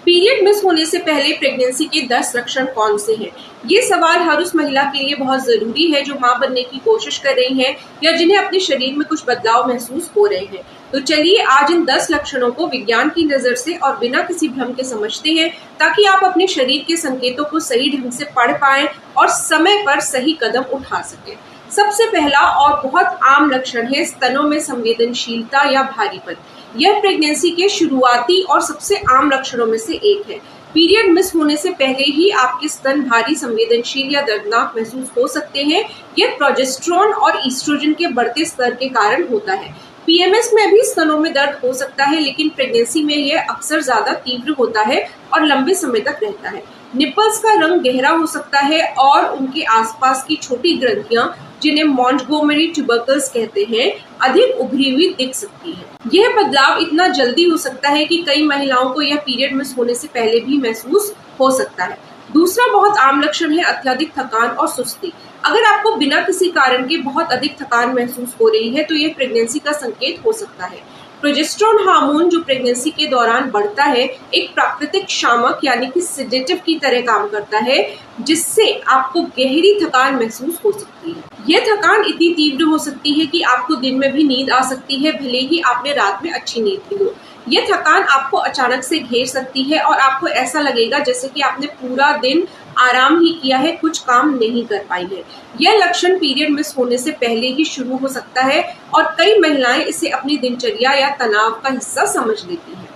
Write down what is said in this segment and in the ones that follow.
Period miss होने से पहले प्रेगनेंसी के 10 लक्षण कौन से हैं? ये सवाल हर उस महिला के लिए बहुत जरूरी है जो मां बनने की कोशिश कर रही है या जिन्हें अपने शरीर में कुछ बदलाव महसूस हो रहे हैं। तो चलिए आज इन 10 लक्षणों को विज्ञान की नजर से और बिना किसी भ्रम के समझते हैं, ताकि आप अपने शरीर के संकेतों को सही ढंग से पढ़ पाएं और समय पर सही कदम उठा सकें। सबसे पहला और बहुत आम लक्षण है स्तनों में संवेदनशीलता या भारीपन। यह प्रेगनेंसी के शुरुआती और सबसे आम लक्षणों में से एक है। पीरियड मिस होने से पहले ही आपके स्तन भारी, संवेदनशील या दर्दनाक महसूस हो सकते हैं। यह प्रोजेस्टेरोन और ईस्ट्रोजन के बढ़ते स्तर के कारण होता है। पीएमएस में भी स्तनों में दर्द हो सकता है, लेकिन प्रेगनेंसी में यह अक्सर ज्यादा तीव्र होता है और लंबे समय तक रहता है। निपल्स का रंग गहरा हो सकता है और उनके आसपास की छोटी ग्रंथियां, जिन्हें मॉन्टगोमरी ट्यूबरकल्स कहते हैं, अधिक उभरी हुई दिख सकती है। यह बदलाव इतना जल्दी हो सकता है कि कई महिलाओं को यह पीरियड मिस होने से पहले भी महसूस हो सकता है। दूसरा बहुत आम लक्षण है अत्यधिक थकान और सुस्ती। अगर आपको बिना किसी कारण के बहुत अधिक थकान महसूस हो रही है तो यह प्रेगनेंसी का संकेत हो सकता है। प्रोजेस्टेरोन हार्मोन जो प्रेगनेंसी के दौरान बढ़ता है, एक प्राकृतिक शामक यानी कि सेडेटिव की तरह काम करता है, जिससे आपको गहरी थकान महसूस हो सकती है। यह थकान इतनी तीव्र हो सकती है कि आपको दिन में भी नींद आ सकती है, भले ही आपने रात में अच्छी नींद ली हो। यह थकान आपको अचानक से घेर सकती है और आपको ऐसा लगेगा जैसे कि आपने पूरा दिन आराम ही किया है, कुछ काम नहीं कर पाई है। यह लक्षण पीरियड मिस होने से पहले ही शुरू हो सकता है और कई महिलाएं इसे अपनी दिनचर्या या तनाव का हिस्सा समझ लेती हैं।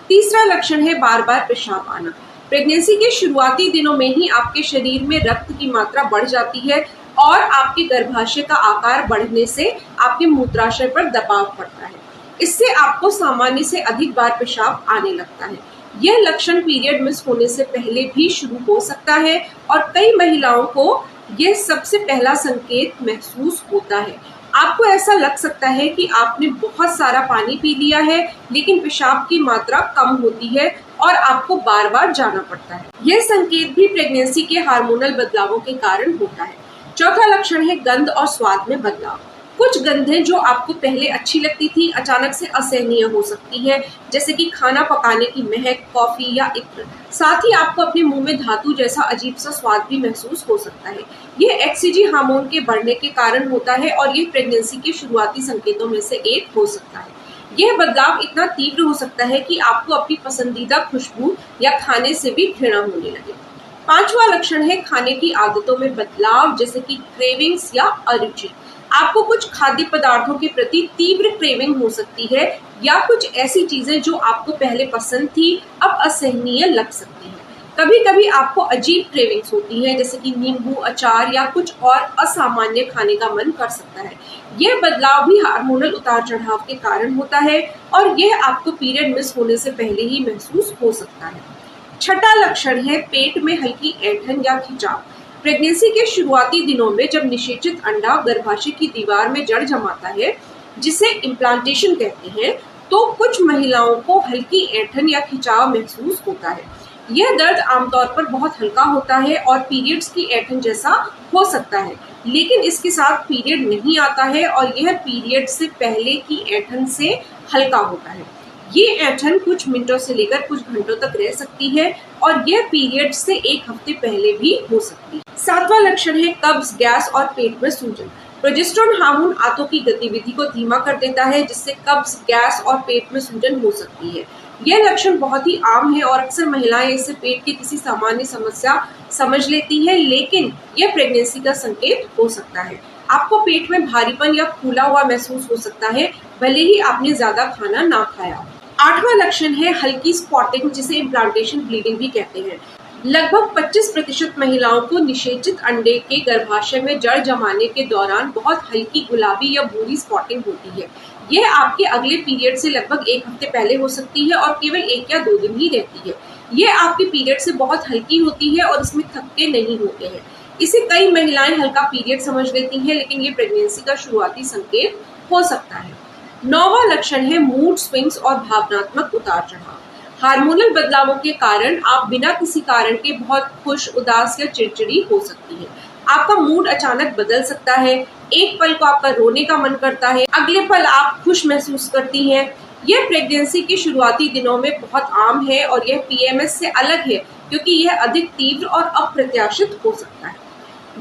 तीसरा लक्षण है बार बार पेशाब आना। प्रेगनेंसी के शुरुआती दिनों में ही आपके शरीर में रक्त की मात्रा बढ़ जाती है और आपके गर्भाशय का आकार बढ़ने से आपके मूत्राशय पर दबाव पड़ता है। इससे आपको सामान्य से अधिक बार पेशाब आने लगता है। यह लक्षण पीरियड मिस होने से पहले भी शुरू हो सकता है और कई महिलाओं को यह सबसे पहला संकेत महसूस होता है। आपको ऐसा लग सकता है कि आपने बहुत सारा पानी पी लिया है, लेकिन पेशाब की मात्रा कम होती है और आपको बार बार जाना पड़ता है। यह संकेत भी प्रेगनेंसी के हार्मोनल बदलावों के कारण होता है। चौथा लक्षण है गंध और स्वाद में बदलाव। कुछ गंधें जो आपको पहले अच्छी लगती थी अचानक से असहनीय हो सकती है, जैसे कि खाना पकाने की महक, कॉफी या इत्र। साथ ही आपको अपने मुंह में धातु जैसा अजीब सा स्वाद भी महसूस हो सकता है। यह एक्सीजी हार्मोन के बढ़ने के कारण होता है और यह प्रेगनेंसी के शुरुआती संकेतों में से एक हो सकता है। यह बदलाव इतना तीव्र हो सकता है कि आपको अपनी पसंदीदा खुशबू या खाने से भी घृणा होने लगे। पांचवा लक्षण है खाने की आदतों में बदलाव, जैसे कि क्रेविंग्स या अरुचि। आपको कुछ खाद्य पदार्थों के प्रति तीव्र क्रेविंग हो सकती है या कुछ ऐसी चीजें जो आपको पहले पसंद थी अब असहनीय लग सकती हैं। कभी कभी आपको अजीब क्रेविंग्स होती हैं, जैसे कि नींबू, अचार या कुछ और असामान्य खाने का मन कर सकता है। यह बदलाव भी हार्मोनल उतार चढ़ाव के कारण होता है और यह आपको पीरियड मिस होने से पहले ही महसूस हो सकता है। छठा लक्षण है पेट में हल्की ऐंठन या खिंचाव। प्रेगनेंसी के शुरुआती दिनों में जब निषेचित अंडा गर्भाशय की दीवार में जड़ जमाता है, जिसे इम्प्लांटेशन कहते हैं, तो कुछ महिलाओं को हल्की ऐंठन या खिंचाव महसूस होता है। यह दर्द आमतौर पर बहुत हल्का होता है और पीरियड्स की ऐंठन जैसा हो सकता है, लेकिन इसके साथ पीरियड नहीं आता है और यह पीरियड से पहले की ऐंठन से हल्का होता है। ये ऐंठन कुछ मिनटों से लेकर कुछ घंटों तक रह सकती है और यह पीरियड से एक हफ्ते पहले भी हो सकती है। सातवां लक्षण है कब्ज, गैस और पेट में सूजन। प्रोजेस्टेरोन हार्मोन आंतों की गतिविधि को धीमा कर देता है, जिससे कब्ज, गैस और पेट में सूजन हो सकती है। यह लक्षण बहुत ही आम है और अक्सर महिलाएं इसे पेट की किसी सामान्य समस्या समझ लेती है, लेकिन यह प्रेगनेंसी का संकेत हो सकता है। आपको पेट में भारीपन या फूला हुआ महसूस हो सकता है, भले ही आपने ज्यादा खाना ना खाया हो। आठवां लक्षण है हल्की स्पॉटिंग, जिसे इम्प्लांटेशन ब्लीडिंग भी कहते हैं। लगभग 25% महिलाओं को निषेचित अंडे के गर्भाशय में जड़ जमाने के दौरान बहुत हल्की गुलाबी या भूरी स्पॉटिंग होती है। यह आपके अगले पीरियड से लगभग एक हफ्ते पहले हो सकती है और केवल 1 या 2 दिन ही रहती है। यह आपके पीरियड से बहुत हल्की होती है और इसमें थक्के नहीं होते हैं। इसे कई महिलाएं हल्का पीरियड समझ लेती हैं, लेकिन ये प्रेगनेंसी का शुरुआती संकेत हो सकता है। 9वां लक्षण है मूड स्विंग्स और भावनात्मक उतार चढ़ाव। हार्मोनल बदलावों के कारण आप बिना किसी कारण के बहुत खुश, उदास या चिड़चिड़ी हो सकती है। आपका मूड अचानक बदल सकता है। एक पल को आपका रोने का मन करता है, अगले पल आप खुश महसूस करती हैं। यह प्रेगनेंसी के शुरुआती दिनों में बहुत आम है और यह पीएमएस से अलग है क्योंकि यह अधिक तीव्र और अप्रत्याशित हो सकता है।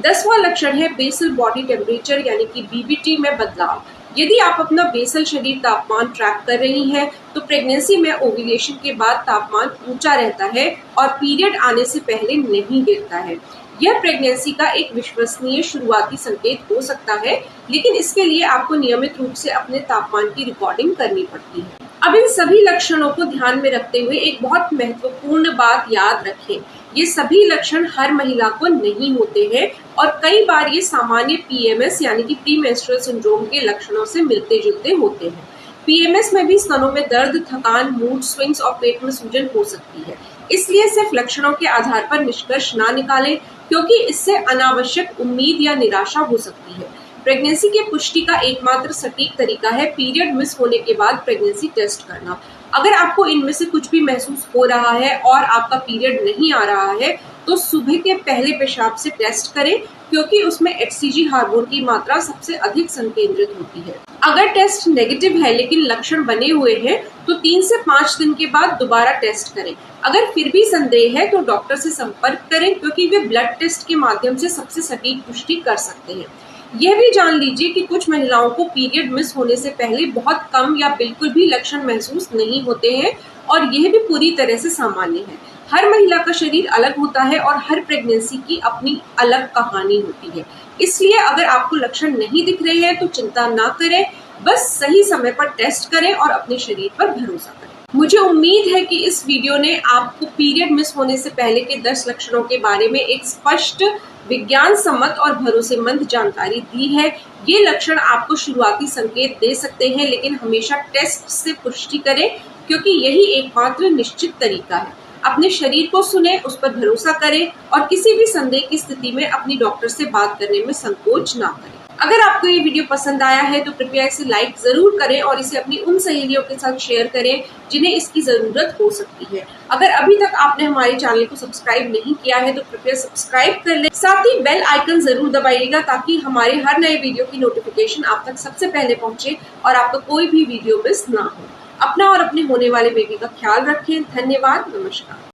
10वां लक्षण है बेसल बॉडी टेम्परेचर यानी कि बीबीटी में बदलाव। यदि आप अपना बेसल शरीर तापमान ट्रैक कर रही हैं तो प्रेगनेंसी में ओव्यूलेशन के बाद तापमान ऊंचा रहता है और पीरियड आने से पहले नहीं गिरता है। यह प्रेगनेंसी का एक विश्वसनीय शुरुआती संकेत हो सकता है, लेकिन इसके लिए आपको नियमित रूप से अपने तापमान की रिकॉर्डिंग करनी पड़ती है। अब इन सभी लक्षणों को ध्यान में रखते हुए एक बहुत महत्वपूर्ण बात याद रखें, ये सभी लक्षण हर महिला को नहीं होते हैं और कई बार ये सामान्य पीएमएस यानी कि प्री मेंस्ट्रुअल सिंड्रोम के लक्षणों से मिलते जुलते होते हैं। पीएमएस में भी स्तनों में दर्द, थकान, मूड स्विंग्स और पेट में सूजन हो सकती है। इसलिए सिर्फ लक्षणों के आधार पर निष्कर्ष ना निकालें, क्योंकि इससे अनावश्यक उम्मीद या निराशा हो सकती है। प्रेगनेंसी की पुष्टि का एकमात्र सटीक तरीका है पीरियड मिस होने के बाद प्रेगनेंसी टेस्ट करना। अगर आपको इनमें से कुछ भी महसूस हो रहा है और आपका पीरियड नहीं आ रहा है तो सुबह के पहले पेशाब से टेस्ट करें, क्योंकि उसमें एचसीजी हार्मोन की मात्रा सबसे अधिक संकेंद्रित होती है। अगर टेस्ट नेगेटिव है लेकिन लक्षण बने हुए हैं तो 3 से 5 दिन के बाद दोबारा टेस्ट करें। अगर फिर भी संदेह है तो डॉक्टर से संपर्क करें, क्योंकि वे ब्लड टेस्ट के माध्यम से सबसे सटीक पुष्टि कर सकते हैं। यह भी जान लीजिए कि कुछ महिलाओं को पीरियड मिस होने से पहले बहुत कम या बिल्कुल भी लक्षण महसूस नहीं होते हैं और यह भी पूरी तरह से सामान्य है। हर महिला का शरीर अलग होता है और हर प्रेगनेंसी की अपनी अलग कहानी होती है। इसलिए अगर आपको लक्षण नहीं दिख रहे हैं तो चिंता ना करें, बस सही समय पर टेस्ट करें और अपने शरीर पर भरोसा करें। मुझे उम्मीद है कि इस वीडियो ने आपको पीरियड मिस होने से पहले के 10 लक्षणों के बारे में एक स्पष्ट, विज्ञान सम्मत और भरोसेमंद जानकारी दी है। ये लक्षण आपको शुरुआती संकेत दे सकते हैं, लेकिन हमेशा टेस्ट से पुष्टि करें, क्योंकि यही एकमात्र निश्चित तरीका है। अपने शरीर को सुने, उस पर भरोसा करें और किसी भी संदेह की स्थिति में अपनी डॉक्टर से बात करने में संकोच ना करें। अगर आपको ये वीडियो पसंद आया है तो कृपया इसे लाइक जरूर करें और इसे अपनी उन सहेलियों के साथ शेयर करें जिन्हें इसकी जरूरत हो सकती है। अगर अभी तक आपने हमारे चैनल को सब्सक्राइब नहीं किया है तो कृपया सब्सक्राइब कर लें। साथ ही बेल आइकन जरूर दबाइएगा ताकि हमारे हर नए वीडियो की नोटिफिकेशन आप तक सबसे पहले पहुंचे और आपका कोई भी वीडियो मिस ना हो। अपना और अपने होने वाले बेबी का ख्याल रखें। धन्यवाद। नमस्कार।